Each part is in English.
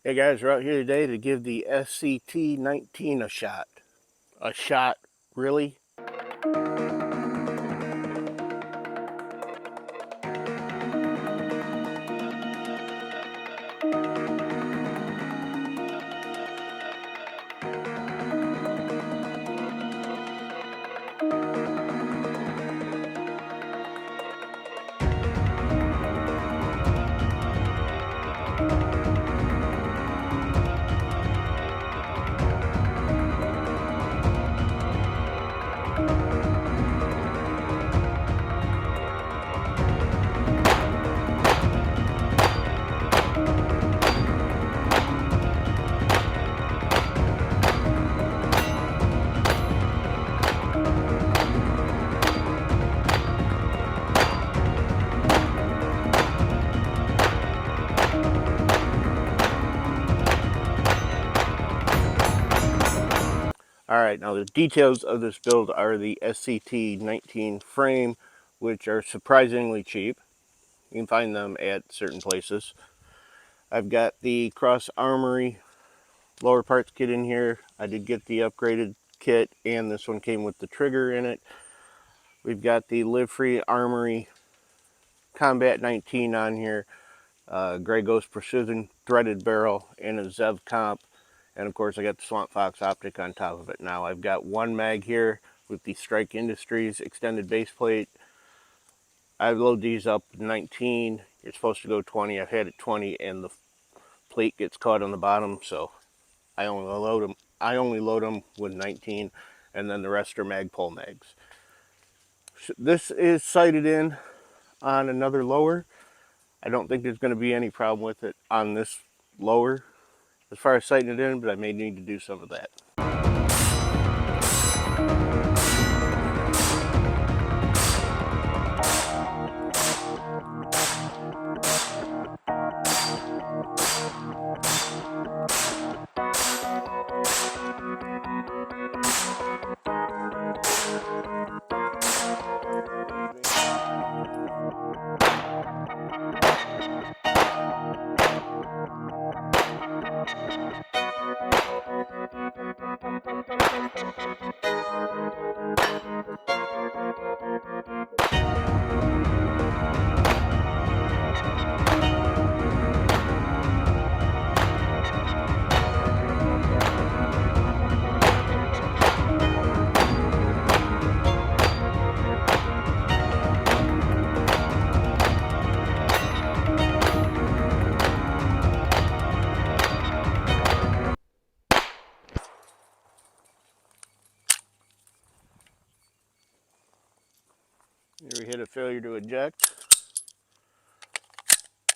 Hey guys, we're out here today to give the SCT19 a shot. A shot, really? Alright, now the details of this build are the SCT19 frame, which are surprisingly cheap. You can find them at certain places. I've got the Cross Armory lower parts kit in here. I did get the upgraded kit, and this one came with the trigger in it. We've got the Live Free Armory Combat 19 on here. Gray Ghost Precision threaded barrel and a Zev comp, and of course I got the Swamp Fox optic on top of it. Now I've got one mag here with the Strike Industries extended base plate. I load these up 19. You're supposed to go 20. I've had it 20 and the plate gets caught on the bottom, so I only load them with 19, and then the rest are Magpul mags. This is sighted in on another lower. I don't think there's going to be any problem with it on this lower as far as sighting it in, but I may need to do some of that. Here we hit a failure to eject.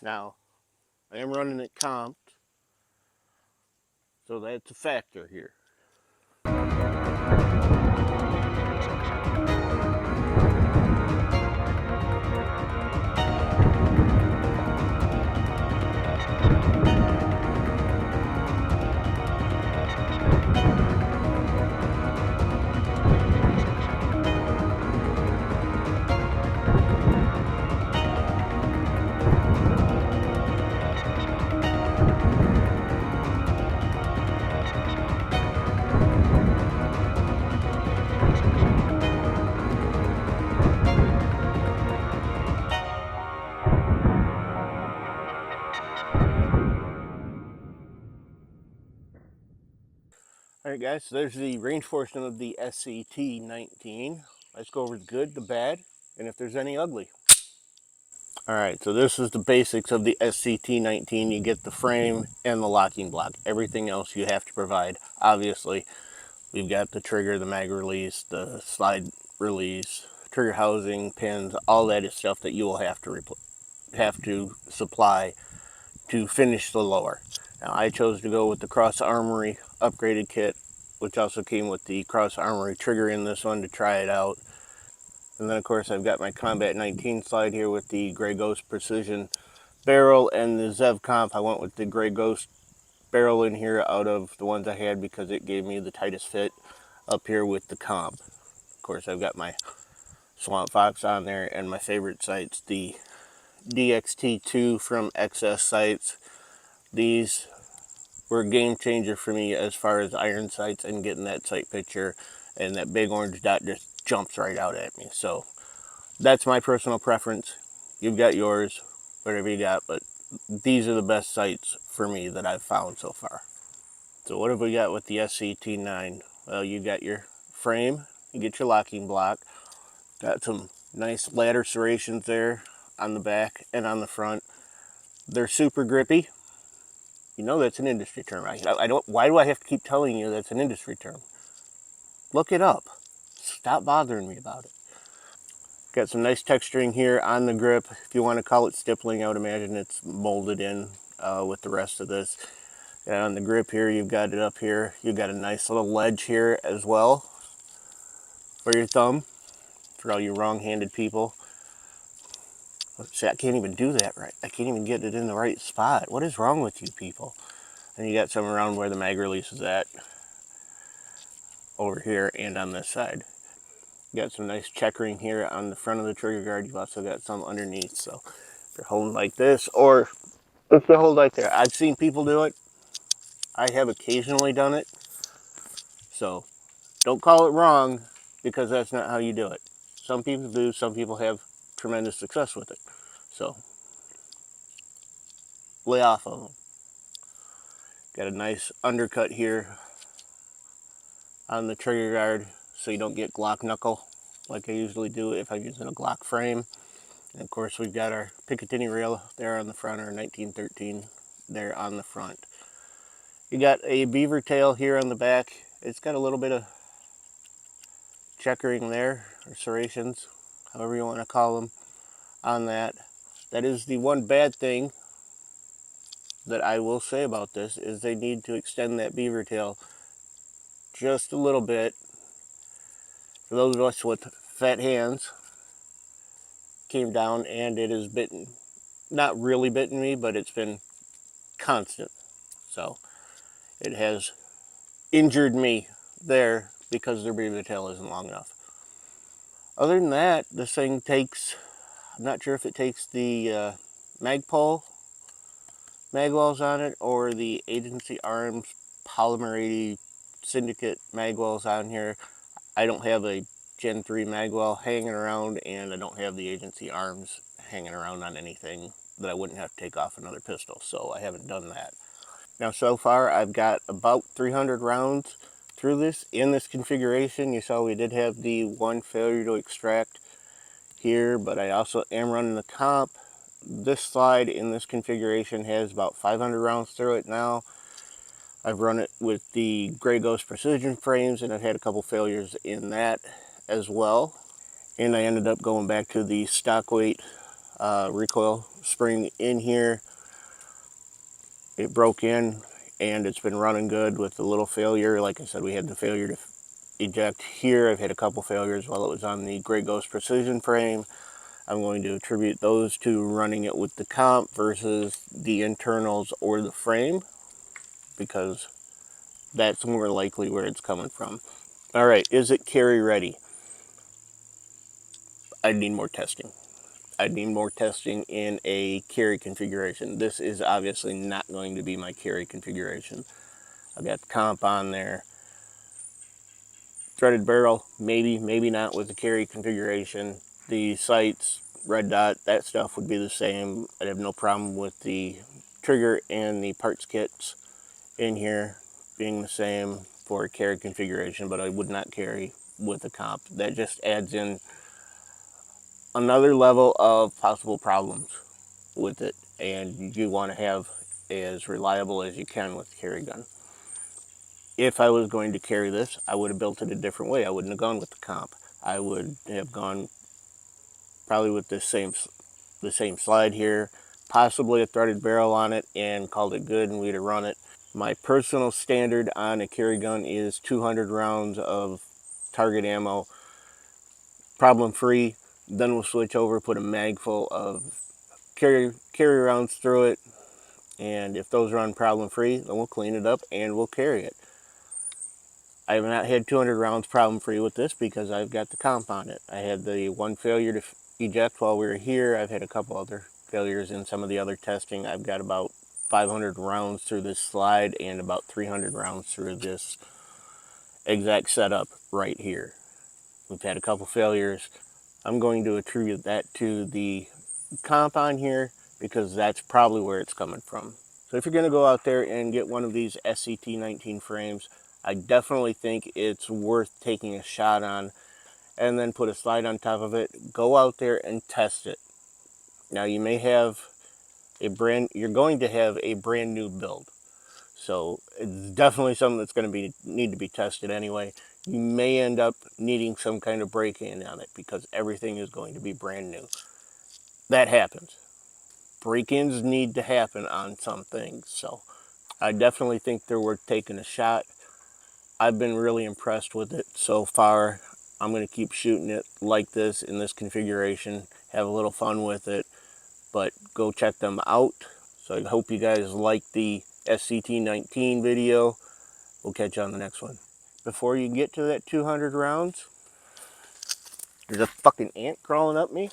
Now, I am running it comped, so that's a factor here. Alright guys, so there's the range portion of the SCT19. Let's go over the good, the bad, and if there's any ugly. Alright, so this is the basics of the SCT19. You get the frame and the locking block. Everything else you have to provide. Obviously, we've got the trigger, the mag release, the slide release, trigger housing, pins, all that is stuff that you will have to supply to finish the lower. Now, I chose to go with the Cross Armory upgraded kit, which also came with the Cross Armory trigger in this one to try it out. And then, of course, I've got my Combat 19 slide here with the Gray Ghost Precision barrel and the Zev comp. I went with the Gray Ghost barrel in here out of the ones I had because it gave me the tightest fit up here with the comp. Of course, I've got my Swamp Fox on there, and my favorite sights, the DXT2 from XS Sights. These were a game changer for me as far as iron sights and getting that sight picture, and that big orange dot just jumps right out at me. So that's my personal preference. You've got yours, whatever you got, but these are the best sights for me that I've found so far. So what have we got with the SCT9? Well, you got your frame, you get your locking block, got some nice ladder serrations there on the back and on the front. They're super grippy. You know that's an industry term. I don't. Why do I have to keep telling you that's an industry term? Look it up. Stop bothering me about it. Got some nice texturing here on the grip. If you want to call it stippling, I would imagine it's molded in with the rest of this. And on the grip here, you've got it up here. You've got a nice little ledge here as well for your thumb, for all you wrong-handed people. See, I can't even do that right. I can't even get it in the right spot. What is wrong with you people? And you got some around where the mag release is at, over here and on this side. You got some nice checkering here on the front of the trigger guard. You've also got some underneath. So if you're holding like this, or if you hold like there, I've seen people do it. I have occasionally done it. So don't call it wrong, because that's not how you do it. Some people do. Some people have tremendous success with it. So lay off of them. Got a nice undercut here on the trigger guard so you don't get Glock knuckle like I usually do if I'm using a Glock frame. And of course we've got our Picatinny rail there on the front, or 1913 there on the front. You got a beaver tail here on the back. It's got a little bit of checkering there, or serrations, however you want to call them, on that. That is the one bad thing that I will say about this, is they need to extend that beaver tail just a little bit. For those of us with fat hands, came down and it has bitten, not really bitten me, but it's been constant. So it has injured me there because their beaver tail isn't long enough. Other than that, this thing takes, I'm not sure if it takes the Magpul magwells on it, or the Agency Arms Polymer 80 Syndicate magwells on here. I don't have a Gen 3 magwell hanging around, and I don't have the Agency Arms hanging around on anything that I wouldn't have to take off another pistol, so I haven't done that. Now so far I've got about 300 rounds through this. In this configuration, you saw we did have the one failure to extract here, but I also am running the comp. This slide in this configuration has about 500 rounds through it now. I've run it with the Grey Ghost precision frames, and I've had a couple failures in that as well. And I ended up going back to the stock weight recoil spring in here. It broke in, and it's been running good with the little failure. Like I said, we had the failure to eject here. I've had a couple failures while it was on the Grey Ghost precision frame. I'm going to attribute those to running it with the comp versus the internals or the frame, because that's more likely where it's coming from. All right, is it carry ready? I need more testing. I need more testing in a carry configuration. This is obviously not going to be my carry configuration. I've got the comp on there. Threaded barrel, maybe, maybe not with the carry configuration. The sights, red dot, that stuff would be the same. I'd have no problem with the trigger and the parts kits in here being the same for a carry configuration, but I would not carry with a comp. That just adds in another level of possible problems with it, and you want to have as reliable as you can with the carry gun. If I was going to carry this, I would have built it a different way. I wouldn't have gone with the comp. I would have gone probably with the same slide here, possibly a threaded barrel on it, and called it good, and we'd have run it. My personal standard on a carry gun is 200 rounds of target ammo, problem free. Then we'll switch over, put a mag full of carry rounds through it, and if those run problem free, then we'll clean it up and we'll carry it. I have not had 200 rounds problem free with this because I've got the comp on it. I had the one failure to eject while we were here. I've had a couple other failures in some of the other testing. I've got about 500 rounds through this slide and about 300 rounds through this exact setup right here. We've had a couple failures. I'm going to attribute that to the comp on here because that's probably where it's coming from. So if you're going to go out there and get one of these SCT19 frames, I definitely think it's worth taking a shot on, and then put a slide on top of it. Go out there and test it. Now you may have you're going to have a brand new build. So it's definitely something that's going to need to be tested anyway. You may end up needing some kind of break-in on it because everything is going to be brand new. That happens. Break-ins need to happen on some things. So I definitely think they're worth taking a shot. I've been really impressed with it so far. I'm going to keep shooting it like this in this configuration, have a little fun with it, but go check them out. So I hope you guys like the SCT19 video. We'll catch you on the next one. Before you get to that 200 rounds, there's a fucking ant crawling up me.